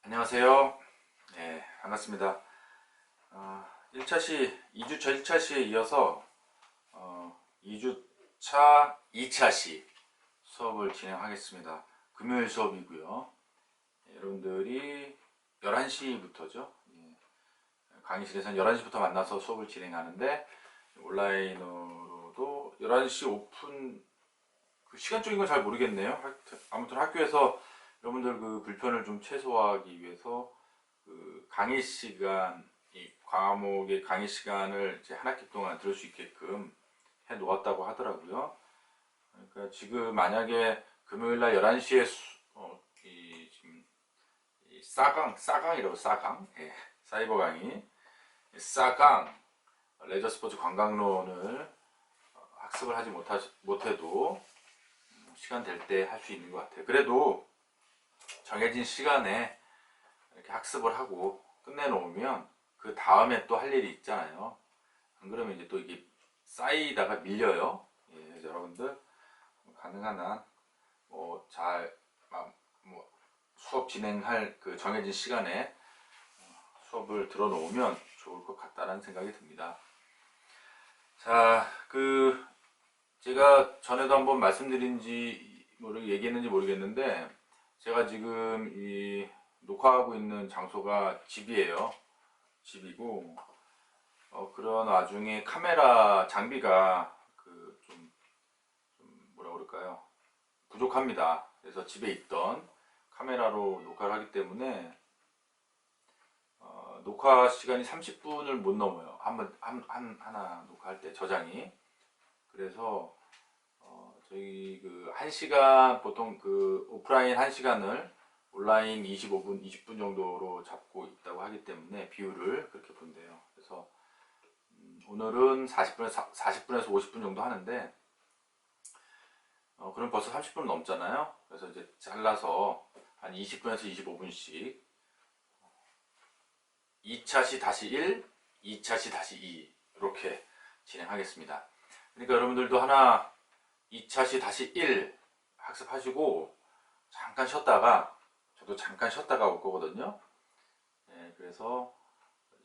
안녕하세요. 네, 반갑습니다. 1차 시, 2주차 1차 시에 이어서 2주차 2차 시 수업을 진행하겠습니다. 금요일 수업이고요. 여러분들이 11시부터죠. 강의실에서는 11시부터 만나서 수업을 진행하는데 온라인으로도 11시 오픈 시간적인 건 잘 모르겠네요. 아무튼 학교에서 여러분들 그 불편을 좀 최소화하기 위해서 그 강의 시간, 이 과목의 강의 시간을 이제 한 학기 동안 들을 수 있게끔 해 놓았다고 하더라고요. 그러니까 지금 만약에 금요일날 11시에 지금 싸강이라고 싸강, 예, 사이버 강의, 싸강 레저 스포츠 관광론을 학습을 하지 못해도 시간 될 때 할 수 있는 것 같아요. 그래도 정해진 시간에 이렇게 학습을 하고 끝내놓으면 그 다음에 또 할 일이 있잖아요. 안 그러면 이제 또 이게 쌓이다가 밀려요. 예, 그래서 여러분들 가능한 한 잘 수업 진행할 그 정해진 시간에 수업을 들어놓으면 좋을 것 같다는 생각이 듭니다. 자, 제가 전에도 한번 말씀드린지 얘기했는지 모르겠는데 제가 지금 이 녹화하고 있는 장소가 집이에요. 집이고 그런 와중에 카메라 장비가 뭐라 그럴까요? 부족합니다. 그래서 집에 있던 카메라로 녹화를 하기 때문에 녹화 시간이 30분을 못 넘어요. 하나 녹화할 때 저장이. 그래서 저희 그 1시간 보통 그 오프라인 1시간을 온라인 25분, 20분 정도로 잡고 있다고 하기 때문에 비율을 그렇게 본대요. 그래서 오늘은 40분에서 50분 정도 하는데 그럼 벌써 30분 넘잖아요. 그래서 이제 잘라서 한 20분에서 25분씩 2차 시 다시 1, 2차 시 다시 2 이렇게 진행하겠습니다. 그러니까 여러분들도 하나 2차 시 다시 1 학습하시고 잠깐 쉬었다가 저도 잠깐 쉬었다가 올 거거든요. 네, 그래서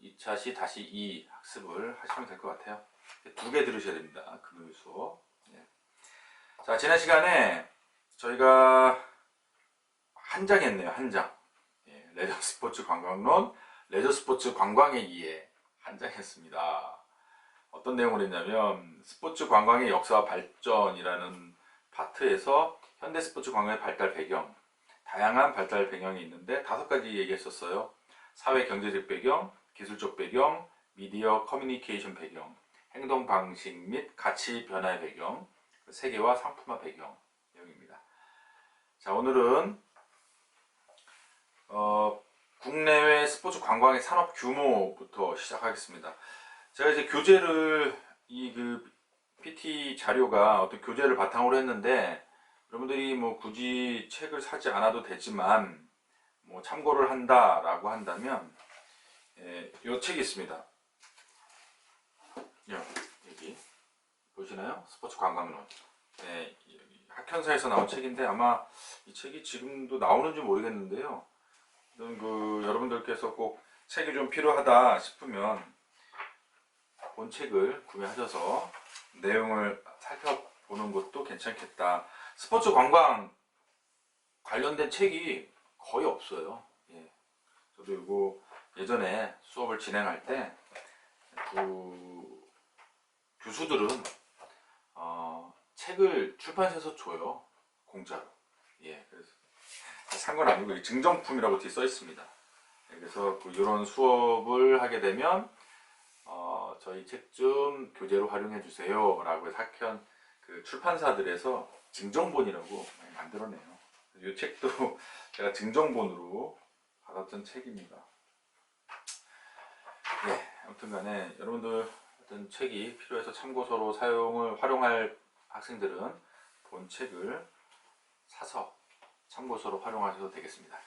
2차 시 다시 2 학습을 하시면 될 것 같아요. 2개 들으셔야 됩니다. 금요일 수업. 네. 자, 지난 시간에 저희가 한 장 했네요. 한 장. 예, 레저 스포츠 관광론, 레저 스포츠 관광의 이해 한 장 했습니다. 어떤 내용을 했냐면 스포츠 관광의 역사와 발전이라는 파트에서 현대 스포츠 관광의 발달 배경, 다양한 발달 배경이 있는데 5가지 얘기했었어요. 사회 경제적 배경, 기술적 배경, 미디어 커뮤니케이션 배경, 행동 방식 및 가치 변화의 배경, 세계화 상품화 배경 내용입니다. 자, 오늘은 국내외 스포츠 관광의 산업 규모부터 시작하겠습니다. 제가 이제 교재를 PT 자료가 어떤 교재를 바탕으로 했는데 여러분들이 뭐 굳이 책을 사지 않아도 되지만 뭐 참고를 한다라고 한다면 이 책이 있습니다. 여기 보시나요? 스포츠 관광론. 네, 학현사에서 나온 책인데 아마 이 책이 지금도 나오는지 모르겠는데요. 여러분들께서 꼭 책이 좀 필요하다 싶으면 본 책을 구매하셔서 내용을 살펴보는 것도 괜찮겠다. 스포츠 관광 관련된 책이 거의 없어요. 예. 저도 이거 예전에 수업을 진행할 때 교수들은 책을 출판사에서 줘요. 공짜로. 예, 그래서 산 건 아니고 증정품이라고 뒤에 써 있습니다. 예, 그래서 이런 수업을 하게 되면 저희 책 좀 교재로 활용해 주세요 라고 해서 학현 출판사들에서 증정본이라고 만들어내요. 이 책도 제가 증정본으로 받았던 책입니다. 네, 아무튼 간에 여러분들 어떤 책이 필요해서 참고서로 활용할 학생들은 본 책을 사서 참고서로 활용하셔도 되겠습니다.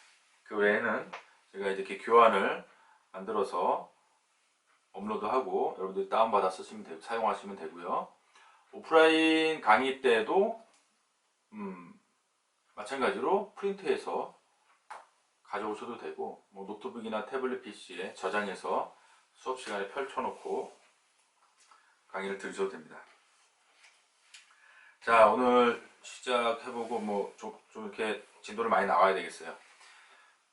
그 외에는 제가 이렇게 교환을 만들어서 업로드하고 여러분들이 다운받아 사용하시면 되고요. 오프라인 강의 때도 마찬가지로 프린트해서 가져오셔도 되고, 뭐 노트북이나 태블릿 PC에 저장해서 수업 시간에 펼쳐놓고 강의를 들으셔도 됩니다. 자, 오늘 시작해보고 좀 이렇게 진도를 많이 나와야 되겠어요.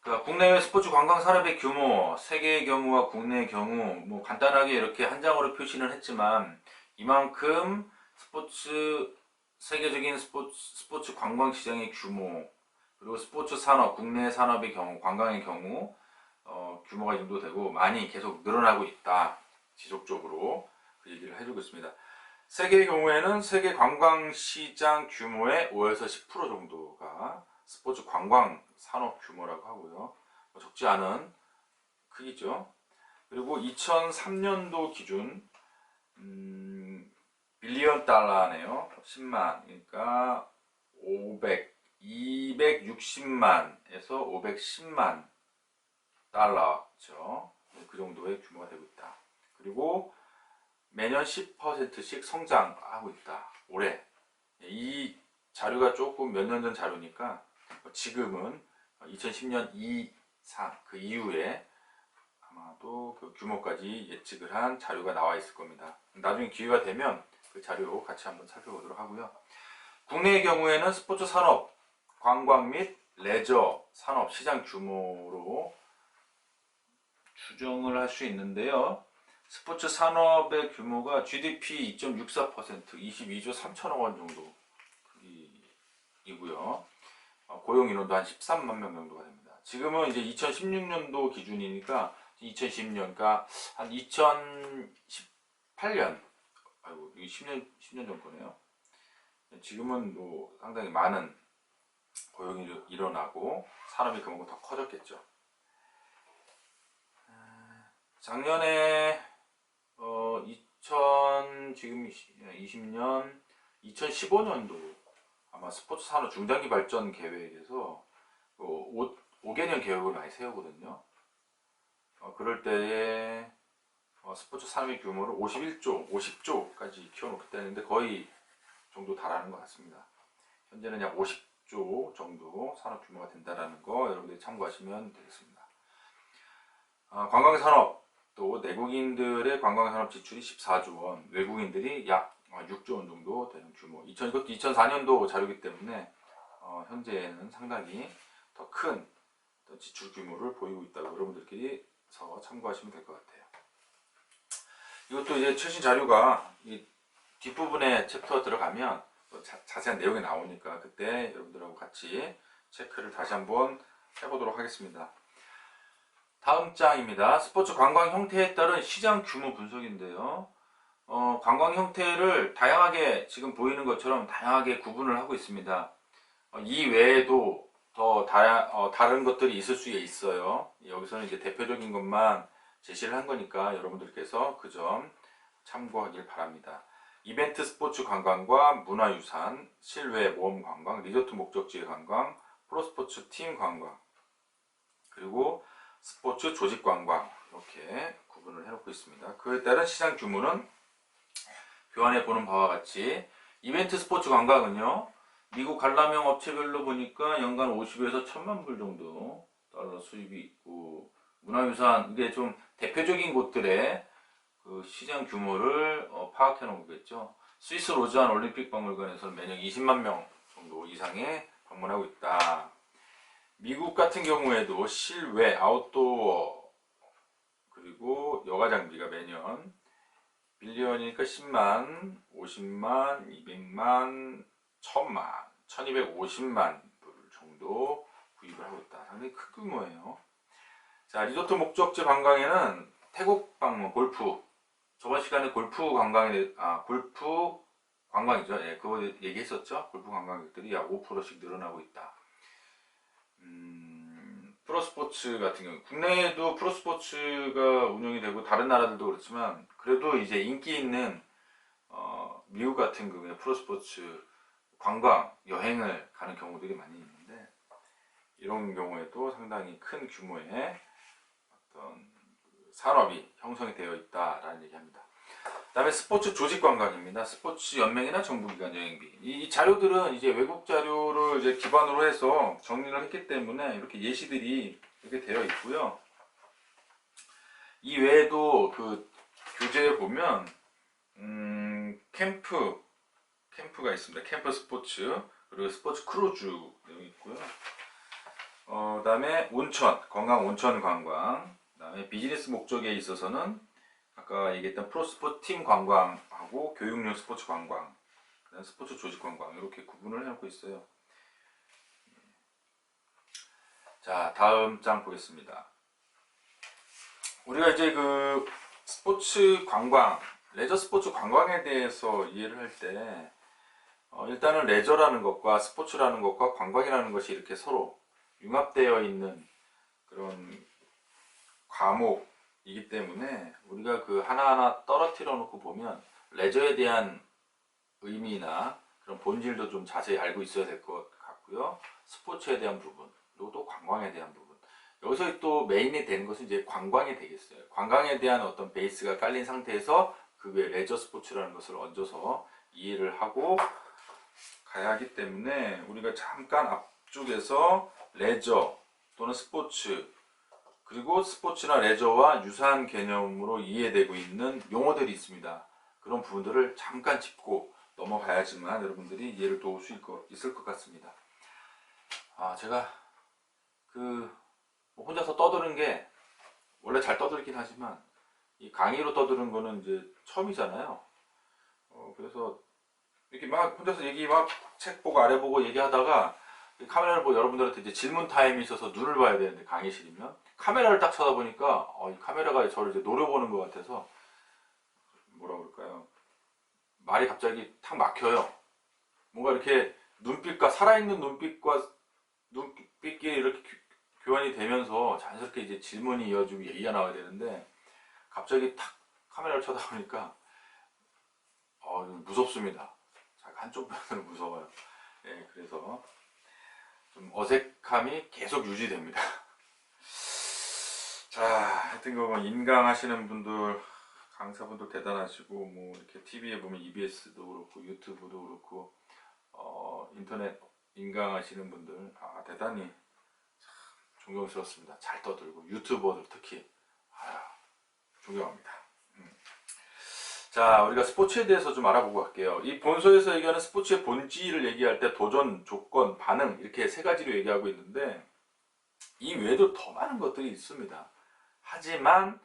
그러니까 국내외 스포츠 관광 산업의 규모, 세계의 경우와 국내의 경우 뭐 간단하게 이렇게 한 장으로 표시는 했지만, 이만큼 세계적인 스포츠 관광 시장의 규모, 그리고 스포츠 산업, 국내 산업의 경우, 관광의 경우 규모가 이 정도 되고 많이 계속 늘어나고 있다. 지속적으로 그 얘기를 해주고 있습니다. 세계의 경우에는 세계 관광 시장 규모의 5에서 10% 정도가 스포츠 관광 산업 규모라고 하고요. 적지 않은 크기죠. 그리고 2003년도 기준 빌리언 달러네요. 10만, 그러니까 260만에서 510만 달러죠. 그 정도의 규모가 되고 있다. 그리고 매년 10%씩 성장하고 있다. 올해. 이 자료가 조금 몇 년 전 자료니까 지금은 2010년 이상 그 이후에 아마도 그 규모까지 예측을 한 자료가 나와 있을 겁니다. 나중에 기회가 되면 그 자료 같이 한번 살펴보도록 하고요. 국내의 경우에는 스포츠 산업, 관광 및 레저 산업 시장 규모로 추정을 할 수 있는데요. 스포츠 산업의 규모가 GDP 2.64%, 22조 3천억 원 정도 이고요. 고용 인원도 한 13만 명 정도가 됩니다. 지금은 이제 2016년도 기준이니까 2010년가 한 2018년, 아이고 10년 전 거네요. 지금은 뭐 상당히 많은 고용이 일어나고 산업이 그만큼 더 커졌겠죠. 작년에 지금 20년 2015년도 아마 스포츠 산업 중장기 발전 계획에서 5개년 계획을 많이 세우거든요. 그럴 때에 스포츠 산업의 규모를 50조까지 키워놓겠다는데 거의 정도 달하는 것 같습니다. 현재는 약 50조 정도 산업 규모가 된다는 거 여러분들이 참고하시면 되겠습니다. 관광산업 또 내국인들의 관광산업 지출이 14조 원, 외국인들이 약 6조 원 정도 되는 규모. 이것도 2004년도 자료이기 때문에 현재는 상당히 더 큰 지출 규모를 보이고 있다고 여러분들끼리서 참고하시면 될 것 같아요. 이것도 이제 최신 자료가 이 뒷부분에 챕터 들어가면 자세한 내용이 나오니까 그때 여러분들하고 같이 체크를 다시 한번 해보도록 하겠습니다. 다음 장입니다. 스포츠 관광 형태에 따른 시장 규모 분석인데요. 관광 형태를 다양하게 지금 보이는 것처럼 다양하게 구분을 하고 있습니다. 이 외에도 더 다른 것들이 있을 수 있어요. 여기서는 이제 대표적인 것만 제시를 한 거니까 여러분들께서 그 점 참고하길 바랍니다. 이벤트 스포츠 관광과 문화유산, 실외 모험 관광, 리조트 목적지의 관광, 프로스포츠 팀 관광, 그리고 스포츠 조직 관광 이렇게 구분을 해놓고 있습니다. 그에 따른 시장 규모는 교환해 보는 바와 같이 이벤트 스포츠 관광은요, 미국 관람용 업체별로 보니까 연간 50에서 1000만 불 정도 달러 수입이 있고, 문화유산 이게 좀 대표적인 곳들의 그 시장 규모를 파악해 놓은 거겠죠. 스위스 로즈안 올림픽 박물관에서는 매년 20만 명 정도 이상의 방문하고 있다. 미국 같은 경우에도 실외 아웃도어 그리고 여가 장비가 매년 빌리언이니까 10만, 50만, 200만, 1000만, 1250만 불 정도 구입을 하고 있다. 상당히 큰 규모예요. 자, 리조트 목적지 관광에는 태국 방문, 골프. 저번 시간에 골프 관광이죠. 예, 그거 얘기했었죠. 골프 관광객들이 약 5%씩 늘어나고 있다. 프로스포츠 같은 경우, 국내에도 프로스포츠가 운영이 되고 다른 나라들도 그렇지만 그래도 이제 인기 있는 미국 같은 경우에 프로스포츠 관광, 여행을 가는 경우들이 많이 있는데 이런 경우에도 상당히 큰 규모의 어떤 산업이 형성이 되어 있다라는 얘기합니다. 그 다음에 스포츠 조직 관광입니다. 스포츠 연맹이나 정부기관 여행비. 이 자료들은 이제 외국 자료를 이제 기반으로 해서 정리를 했기 때문에 이렇게 예시들이 그렇게 되어 있고요. 이 외에도 그 교재에 보면 캠프가 있습니다. 캠프 스포츠, 그리고 스포츠 크루즈 내용이 있고요. 그다음에 온천, 건강 온천 관광, 그다음에 비즈니스 목적에 있어서는 아까 얘기했던 프로스포츠 팀 관광하고 교육용 스포츠 관광, 그다음에 스포츠 조직 관광, 이렇게 구분을 해놓고 있어요. 자, 다음 장 보겠습니다. 우리가 이제 그 스포츠 관광, 레저 스포츠 관광에 대해서 이해를 할 때 일단은 레저라는 것과 스포츠라는 것과 관광이라는 것이 이렇게 서로 융합되어 있는 그런 과목이기 때문에 우리가 그 하나하나 떨어뜨려 놓고 보면 레저에 대한 의미나 그런 본질도 좀 자세히 알고 있어야 될 것 같고요. 스포츠에 대한 부분, 그리고 또 관광에 대한 부분. 여기서 또 메인이 되는 것은 이제 관광이 되겠어요. 관광에 대한 어떤 베이스가 깔린 상태에서 그 외 레저 스포츠라는 것을 얹어서 이해를 하고 가야 하기 때문에 우리가 잠깐 앞쪽에서 레저 또는 스포츠, 그리고 스포츠나 레저와 유사한 개념으로 이해되고 있는 용어들이 있습니다. 그런 부분들을 잠깐 짚고 넘어가야지만 여러분들이 이해를 도울 수 있을 것 같습니다. 제가 혼자서 떠드는 게 원래 잘 떠들긴 하지만 이 강의로 떠드는 거는 이제 처음이잖아요. 그래서 이렇게 막 혼자서 책 보고 아래 보고 얘기하다가 카메라를 보고 여러분들한테 이제 질문 타임이 있어서 눈을 봐야 되는데, 강의실이면 카메라를 딱 쳐다보니까 이 카메라가 저를 이제 노려보는 것 같아서 뭐라 그럴까요? 말이 갑자기 탁 막혀요. 뭔가 이렇게 눈빛과 살아있는 눈빛끼리 이렇게 교환이 되면서 자연스럽게 이제 질문이 이어지고 얘기가 나와야 되는데 갑자기 탁 카메라를 쳐다보니까 무섭습니다. 한쪽 면으로 무서워요. 예, 그래서 좀 어색함이 계속 유지됩니다. 자, 하여튼 인강 하시는 분들, 강사분들 대단하시고, 뭐 이렇게 TV에 보면 EBS도 그렇고 유튜브도 그렇고 인터넷 인강 하시는 분들 대단히 존경스럽습니다. 잘 떠들고 유튜버들 특히 존경합니다. 자, 우리가 스포츠에 대해서 좀 알아보고 갈게요. 이 본서에서 얘기하는 스포츠의 본질을 얘기할 때 도전, 조건, 반응 이렇게 세 가지로 얘기하고 있는데 이 외에도 더 많은 것들이 있습니다. 하지만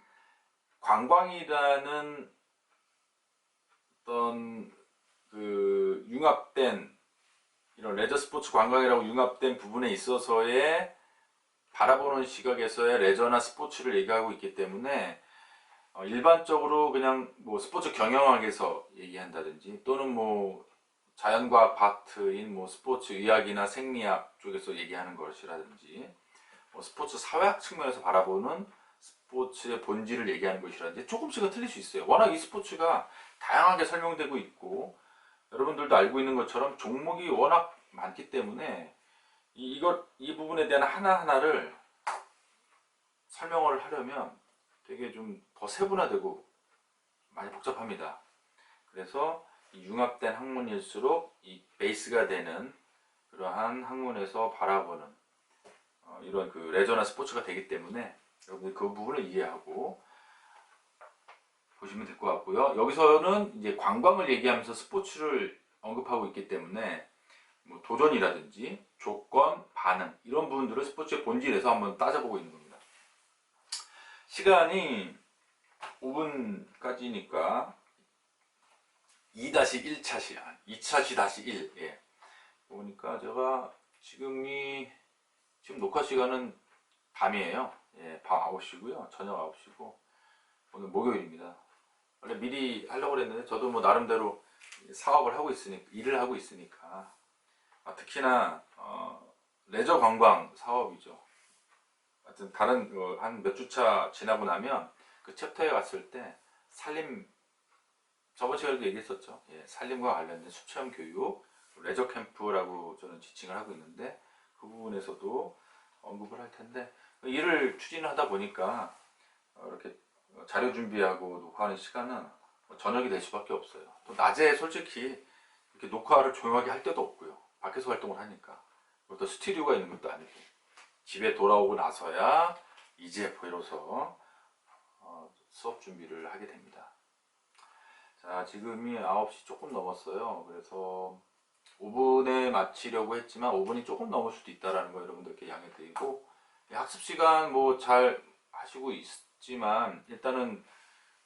관광이라는 어떤 그 융합된 이런 레저 스포츠 관광이라고 융합된 부분에 있어서의 바라보는 시각에서의 레저나 스포츠를 얘기하고 있기 때문에 일반적으로 그냥 뭐 스포츠 경영학에서 얘기한다든지 또는 뭐 자연과학 파트인 뭐 스포츠 의학이나 생리학 쪽에서 얘기하는 것이라든지 뭐 스포츠 사회학 측면에서 바라보는 스포츠의 본질을 얘기하는 것이라든지 조금씩은 틀릴 수 있어요. 워낙 이 스포츠가 다양하게 설명되고 있고 여러분들도 알고 있는 것처럼 종목이 워낙 많기 때문에 이 부분에 대한 하나하나를 설명을 하려면 되게 좀 더 세분화되고 많이 복잡합니다. 그래서 이 융합된 학문일수록 이 베이스가 되는 그러한 학문에서 바라보는 이런 그 레저나 스포츠가 되기 때문에 여러분들 그 부분을 이해하고 보시면 될 것 같고요. 여기서는 이제 관광을 얘기하면서 스포츠를 언급하고 있기 때문에 뭐 도전이라든지 조건, 반응 이런 부분들을 스포츠의 본질에서 한번 따져보고 있는 겁니다. 시간이 5분까지니까 2-1차시, 2차시-1. 예. 보니까 제가 지금 녹화 시간은 밤이에요. 예, 밤 9시고요. 저녁 9시고 오늘 목요일입니다. 원래 미리 하려고 그랬는데 저도 뭐 나름대로 사업을 하고 있으니까, 일을 하고 있으니까 특히나 레저 관광 사업이죠. 하여튼 다른 한 몇 주차 지나고 나면 그 챕터에 갔을 때 저번 시간에도 얘기했었죠. 예, 산림과 관련된 수체험 교육, 레저 캠프라고 저는 지칭을 하고 있는데 그 부분에서도 언급을 할 텐데 일을 추진하다 보니까 이렇게 자료 준비하고 녹화하는 시간은 저녁이 될 수밖에 없어요. 또 낮에 솔직히 이렇게 녹화를 조용하게 할 때도 없고요. 밖에서 활동을 하니까. 또 스튜디오가 있는 것도 아니고. 집에 돌아오고 나서야 이제 비로소 수업 준비를 하게 됩니다. 자, 지금이 9시 조금 넘었어요. 그래서 5분에 마치려고 했지만 5분이 조금 넘을 수도 있다라는 거 여러분들께 양해드리고, 학습 시간 뭐 잘 하시고 있지만 일단은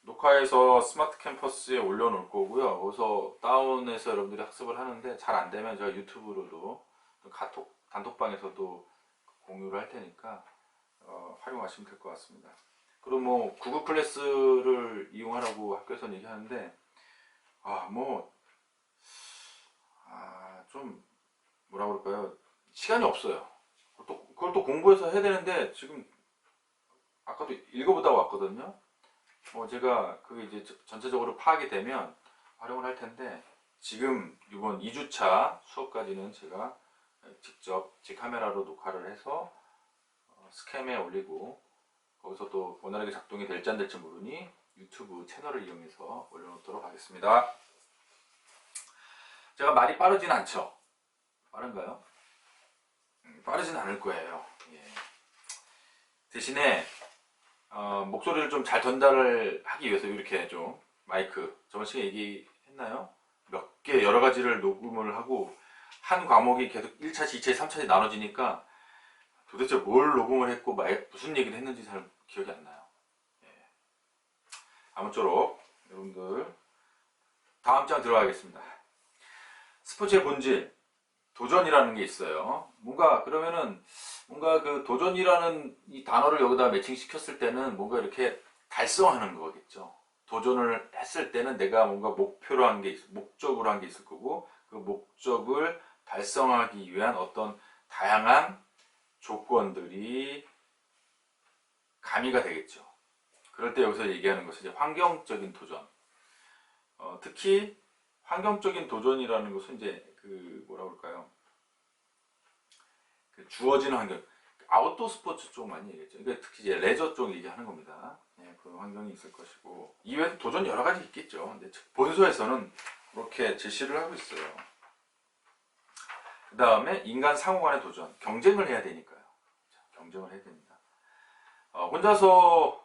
녹화해서 스마트 캠퍼스에 올려놓을 거고요. 거기서 다운해서 여러분들이 학습을 하는데 잘 안되면 제가 유튜브로도 카톡 단톡방에서도 공유를 할 테니까 활용하시면 될 것 같습니다. 그리고 뭐 구글 클래스를 이용하라고 학교에서는 얘기하는데 좀 뭐라 그럴까요? 시간이 없어요. 그걸 또 공부해서 해야 되는데 지금 아까도 읽어보다 왔거든요. 제가 그게 이제 전체적으로 파악이 되면 활용을 할 텐데, 지금 이번 2주차 수업까지는 제가 직접 제 카메라로 녹화를 해서 스캠에 올리고, 거기서 또 원활하게 작동이 될지 안 될지 모르니 유튜브 채널을 이용해서 올려놓도록 하겠습니다. 제가 말이 빠르진 않죠? 빠른가요? 빠르진 않을 거예요. 예. 대신에 목소리를 좀 잘 전달을 하기 위해서 이렇게 좀 마이크, 저번 시간에 얘기했나요? 몇 개 여러 가지를 녹음을 하고 한 과목이 계속 1차시, 2차시, 3차시 나눠지니까 도대체 뭘 녹음을 했고 무슨 얘기를 했는지 잘 기억이 안 나요. 예. 아무쪼록 여러분들 다음 장 들어가겠습니다. 스포츠의 본질, 도전이라는 게 있어요. 그러면은 뭔가 그 도전이라는 이 단어를 여기다 매칭시켰을 때는 뭔가 이렇게 달성하는 거겠죠. 도전을 했을 때는 내가 뭔가 목표로 한 게 목적으로 한 게 있을 거고, 그 목적을 달성하기 위한 어떤 다양한 조건들이 가미가 되겠죠. 그럴 때 여기서 얘기하는 것은 이제 환경적인 도전. 특히 환경적인 도전이라는 것은 이제 그 뭐라 그럴까요? 그 주어지는 환경, 아웃도어 스포츠 쪽 많이 얘기했죠. 그러니까 특히 이제 레저 쪽 얘기하는 겁니다. 예, 그런 환경이 있을 것이고, 이외에도 도전 여러 가지 있겠죠. 근데 본서에서는 그렇게 제시를 하고 있어요. 그 다음에 인간 상호 간의 도전, 경쟁을 해야 되니까요. 경쟁을 해야 됩니다. 혼자서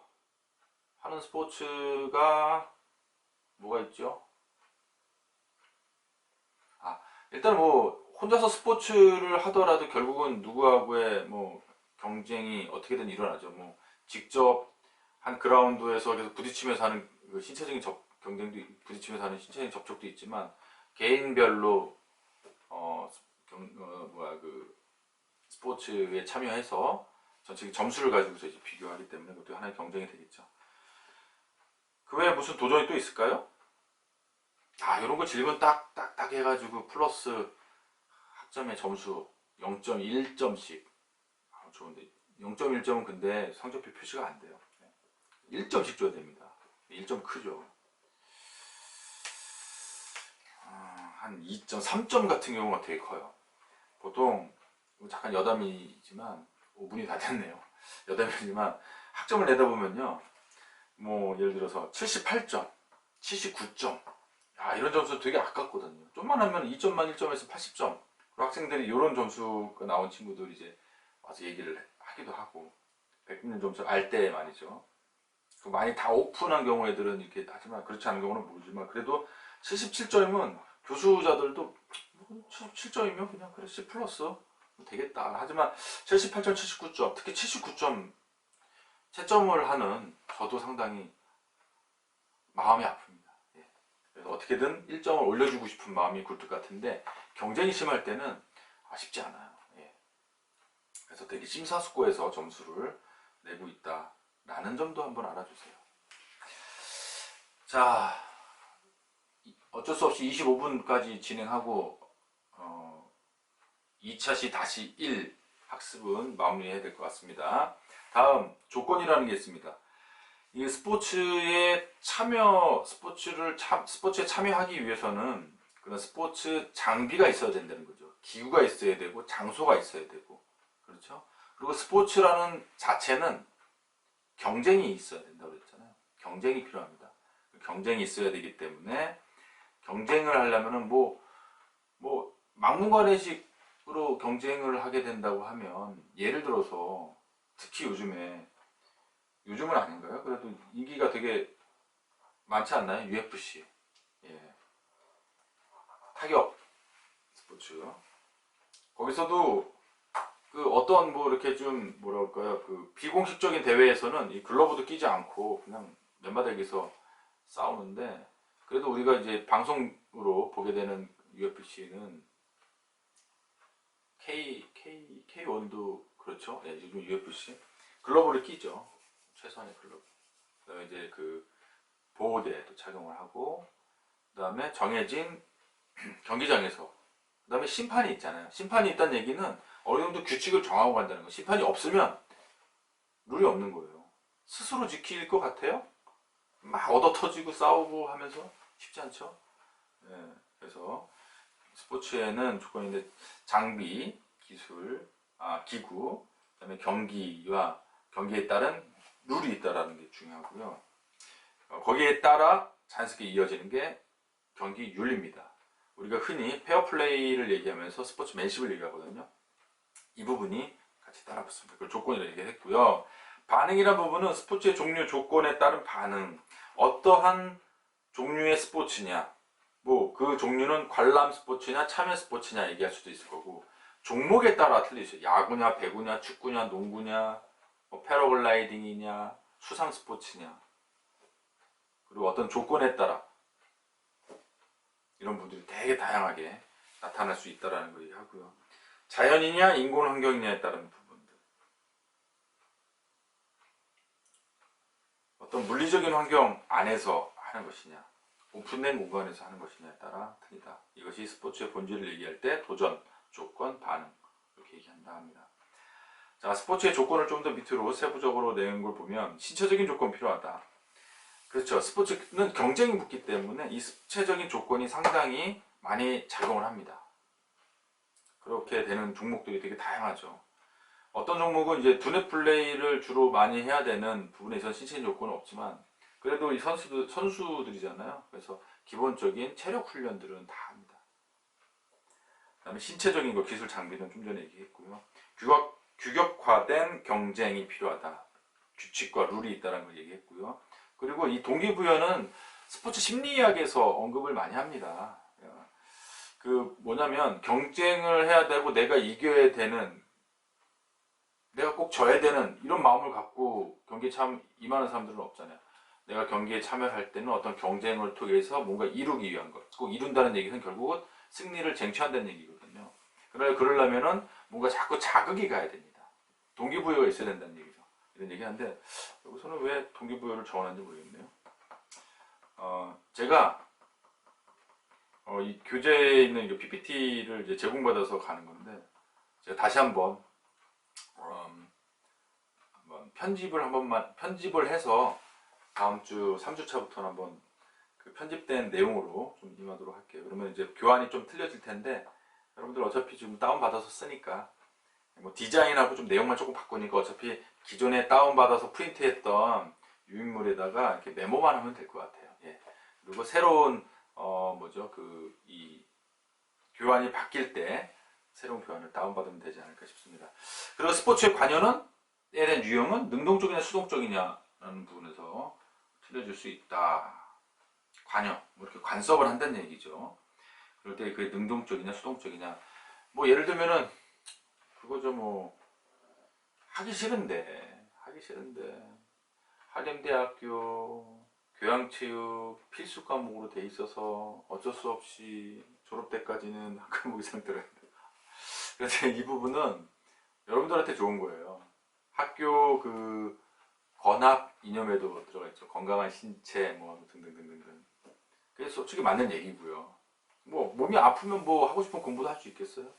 하는 스포츠가 뭐가 있죠? 일단 혼자서 스포츠를 하더라도 결국은 누구하고의 경쟁이 어떻게든 일어나죠. 직접 한 그라운드에서 계속 부딪히면서 하는 그 신체적인 경쟁도, 부딪히면서 하는 신체적인 접촉도 있지만, 개인별로 스포츠에 참여해서 전체적인 점수를 가지고서 이제 비교하기 때문에 그것도 하나의 경쟁이 되겠죠. 그 외에 무슨 도전이 또 있을까요? 이런 거 질문 딱 해가지고 플러스 학점의 점수 0.1점씩. 좋은데 0.1점은 근데 성적표 표시가 안 돼요. 1점씩 줘야 됩니다. 1점 크죠. 한 2점, 3점 같은 경우가 되게 커요. 보통 잠깐 여담이지만 5분이 다 됐네요. 여담이지만 학점을 내다 보면요, 예를 들어서 78점, 79점, 이런 점수 되게 아깝거든요. 좀만 하면 2점만 1점에서 80점. 학생들이 이런 점수가 나온 친구들이 이제 와서 얘기를 하기도 하고, 100점 점수 알 때 말이죠. 많이 다 오픈한 경우 애들은 이렇게 하지만, 그렇지 않은 경우는 모르지만, 그래도 77점이면 교수자들도 77점이면 그냥 그래 C 플러스 되겠다. 하지만 78점, 79점, 특히 79점 채점을 하는 저도 상당히 마음이 아픕니다. 예. 그래서 어떻게든 1점을 올려주고 싶은 마음이 굴뚝 같은데, 경쟁이 심할 때는 쉽지 않아요. 예. 그래서 되게 심사숙고해서 점수를 내고 있다라는 점도 한번 알아주세요. 자, 어쩔 수 없이 25분까지 진행하고 2차시 다시 1 학습은 마무리해야 될 것 같습니다. 다음 조건이라는 게 있습니다. 이 스포츠에 참여하기 위해서는 그런 스포츠 장비가 있어야 된다는 거죠. 기구가 있어야 되고 장소가 있어야 되고, 그렇죠? 그리고 스포츠라는 자체는 경쟁이 있어야 된다고 그랬잖아요. 경쟁이 필요합니다. 경쟁이 있어야 되기 때문에, 경쟁을 하려면은 막무가내식 스포츠로 경쟁을 하게 된다고 하면, 예를 들어서 특히 요즘은 아닌가요? 그래도 인기가 되게 많지 않나요? UFC. 예. 타격 스포츠. 거기서도 그 어떤 뭐 이렇게 좀 뭐라 할까요? 그 비공식적인 대회에서는 이 글러브도 끼지 않고 그냥 맨바닥에서 싸우는데, 그래도 우리가 이제 방송으로 보게 되는 UFC는 K1도 그렇죠. 예, 지금 UFC 글러브를 끼죠. 최소한의 글러브. 그다음에 이제 그 보호대도 착용을 하고, 그다음에 정해진 경기장에서, 그다음에 심판이 있잖아요. 심판이 있다는 얘기는 어느 정도 규칙을 정하고 간다는 거. 심판이 없으면 룰이 없는 거예요. 스스로 지킬 것 같아요? 막 얻어터지고 싸우고 하면서 쉽지 않죠. 예, 그래서 스포츠에는 조건인데 장비, 기술, 기구, 그다음에 경기와 경기에 따른 룰이 있다라는 게 중요하고요. 거기에 따라 자연스럽게 이어지는 게 경기 윤리입니다. 우리가 흔히 페어플레이를 얘기하면서 스포츠맨십을 얘기하거든요. 이 부분이 같이 따라 붙습니다. 그걸 조건이라고 얘기했고요. 반응이란 부분은 스포츠의 종류, 조건에 따른 반응. 어떠한 종류의 스포츠냐, 뭐 그 종류는 관람 스포츠냐 참여 스포츠냐 얘기할 수도 있을 거고, 종목에 따라 틀리죠. 야구냐 배구냐 축구냐 농구냐 뭐 패러글라이딩이냐 수상 스포츠냐, 그리고 어떤 조건에 따라 이런 분들이 되게 다양하게 나타날 수 있다는 걸 얘기하고요. 자연이냐 인공환경이냐에 따른 부분들, 어떤 물리적인 환경 안에서 하는 것이냐 오픈된 공간에서 하는 것이냐에 따라 틀리다. 이것이 스포츠의 본질을 얘기할 때 도전, 조건, 반응 이렇게 얘기한다 합니다. 자, 스포츠의 조건을 좀 더 밑으로 세부적으로 내는 걸 보면 신체적인 조건 필요하다. 그렇죠. 스포츠는 경쟁이 붙기 때문에 이 신체적인 조건이 상당히 많이 작용을 합니다. 그렇게 되는 종목들이 되게 다양하죠. 어떤 종목은 이제 두뇌 플레이를 주로 많이 해야 되는 부분에 있어서 신체적인 조건은 없지만, 그래도 이 선수들이잖아요. 그래서 기본적인 체력 훈련들은 다 합니다. 그 다음에 신체적인 거, 기술 장비는 좀 전에 얘기했고요. 규격화된 경쟁이 필요하다. 규칙과 룰이 있다는 걸 얘기했고요. 그리고 이 동기부여는 스포츠 심리학에서 언급을 많이 합니다. 그 뭐냐면 경쟁을 해야 되고 내가 이겨야 되는, 내가 꼭 져야 되는 이런 마음을 갖고 경기에 임하는 사람들은 없잖아요. 내가 경기에 참여할 때는 어떤 경쟁을 통해서 뭔가 이루기 위한 것, 꼭 이룬다는 얘기는 결국은 승리를 쟁취한다는 얘기거든요. 그러려면은 뭔가 자꾸 자극이 가야 됩니다. 동기부여가 있어야 된다는 얘기죠. 이런 얘기하는데 여기서는 왜 동기부여를 정하는지 모르겠네요. 제가 이 교재에 있는 이 PPT를 이제 제공받아서 가는 건데, 제가 다시 한번 편집을 해서 다음 주 3주차부터는 한번 그 편집된 내용으로 좀 임하도록 할게요. 그러면 이제 교환이 좀 틀려질 텐데, 여러분들 어차피 지금 다운받아서 쓰니까 뭐 디자인하고 좀 내용만 조금 바꾸니까 어차피 기존에 다운받아서 프린트했던 유인물에다가 이렇게 메모만 하면 될 것 같아요. 예. 그리고 새로운 이 교환이 바뀔 때 새로운 교환을 다운받으면 되지 않을까 싶습니다. 그리고 스포츠의 관여는 에 대한 유형은 능동적이냐 수동적이냐라는 부분에서 틀려질 수 있다. 관여, 뭐 이렇게 관섭을 한다는 얘기죠. 그럴 때 그게 능동적이냐 수동적이냐, 뭐 예를 들면은 그거죠. 뭐 하기 싫은데 한림대학교 교양체육 필수 과목으로 돼 있어서 어쩔 수 없이 졸업 때까지는 한 과목 이상 들어야 돼. 그래서 이 부분은 여러분들한테 좋은 거예요. 학교 그 건학 이념에도 들어가 있죠. 건강한 신체 뭐 등등등등. 그게 솔직히 맞는 얘기고요. 뭐 몸이 아프면 뭐 하고 싶은 공부도 할 수 있겠어요?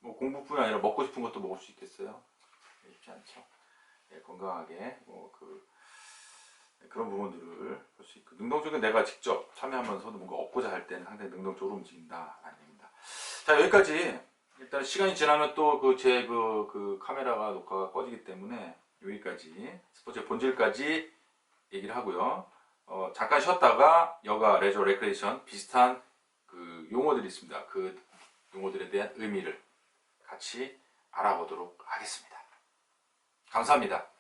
뭐 공부뿐 아니라 먹고 싶은 것도 먹을 수 있겠어요? 쉽지 않죠. 예, 건강하게 그런 부분들을 볼 수 있고, 능동적인 내가 직접 참여하면서도 뭔가 얻고자 할 때는 상당히 능동적으로 움직인다라는 얘기입니다. 자, 여기까지. 일단 시간이 지나면 또 그 카메라가 녹화가 꺼지기 때문에 여기까지 스포츠의 본질까지 얘기를 하고요. 잠깐 쉬었다가 여가, 레저, 레크레이션 비슷한 그 용어들이 있습니다. 그 용어들에 대한 의미를 같이 알아보도록 하겠습니다. 감사합니다.